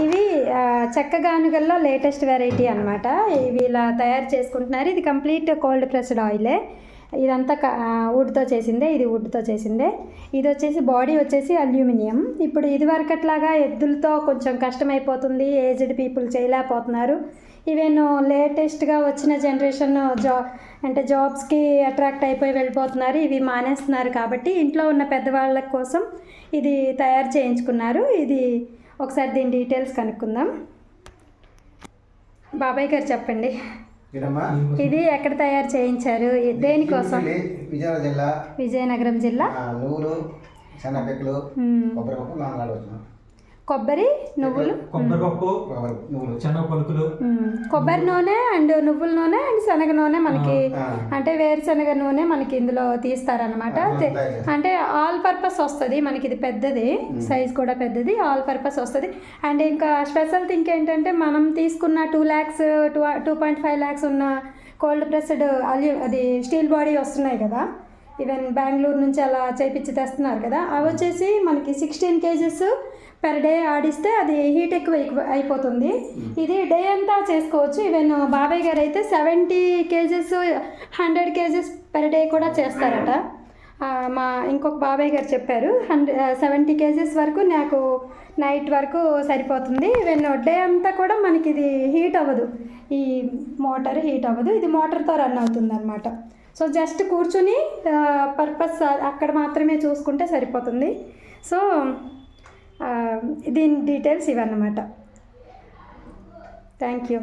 ఇవి చెక్క గానుగల్లో latest variety అనమాట. ఇవి ఇలా తయారు చేసుకుంటున్నారు. ఇది కంప్లీట్ కోల్డ్ ప్రెస్డ్ ఆయిలే. ఇదంతా వుడ్తో చేసిందే, ఇది వుడ్తో చేసిందే. ఇది వచ్చేసి బాడీ వచ్చేసి అల్యూమినియం. ఇప్పుడు ఇది వరకట్లాగా ఎద్దులతో కొంచెం కష్టమైపోతుంది, ఏజ్డ్ పీపుల్ చేయలేకపోతున్నారు. ఈవెన్ లేటెస్ట్గా వచ్చిన జనరేషన్ అంటే జాబ్స్కి అట్రాక్ట్ అయిపోయి వెళ్ళిపోతున్నారు, ఇవి మానేస్తున్నారు. కాబట్టి ఇంట్లో ఉన్న పెద్దవాళ్ళ కోసం ఇది తయారు చేయించుకున్నారు. ఇది ఒకసారి దీని డీటెయిల్స్ కనుక్కుందాం. బాబాయ్ గారు చెప్పండి, ఇది ఎక్కడ తయారు చేయించారు, దేనికోసం? విజయనగరం జిల్లా. కొబ్బరి, నువ్వులు, కొబ్బరి నూనె అండ్ నువ్వుల నూనె అండ్ శనగ నూనె మనకి, అంటే వేరుశనగ నూనె మనకి ఇందులో తీస్తారనమాట. అంటే ఆల్ పర్పస్ వస్తుంది మనకి. ఇది పెద్దది, సైజ్ కూడా పెద్దది, ఆల్ పర్పస్ వస్తుంది. అండ్ ఇంకా స్పెషల్ థింగ్ ఏంటంటే మనం తీసుకున్న 2 lakhs 2.5 lakhs ఉన్న కోల్డ్ ప్రెస్డ్ అది స్టీల్ బాడీ వస్తున్నాయి కదా, ఈవెన్ బెంగళూరు నుంచి అలా చేయించి తెస్తున్నారు కదా, అవి వచ్చేసి మనకి 16 kgs per day ఆడిస్తే అది హీట్ ఎక్కువ అయిపోతుంది. ఇది డే అంతా చేసుకోవచ్చు. ఈవెన్ బాబాయ్ గారు అయితే 70 kgs 100 kgs per day కూడా చేస్తారట. మా ఇంకొక బాబాయ్ గారు చెప్పారు 70 kgs వరకు నాకు నైట్ వరకు సరిపోతుంది. ఈవెన్ డే అంతా కూడా మనకి ఇది హీట్ అవ్వదు, ఈ మోటార్ హీట్ అవ్వదు, ఇది మోటార్తో రన్ అవుతుంది అనమాట. సో జస్ట్ కూర్చుని పర్పస్ అక్కడ మాత్రమే చూసుకుంటే సరిపోతుంది. సో దీని డీటెయిల్స్ ఇవన్నమాట. Thank you.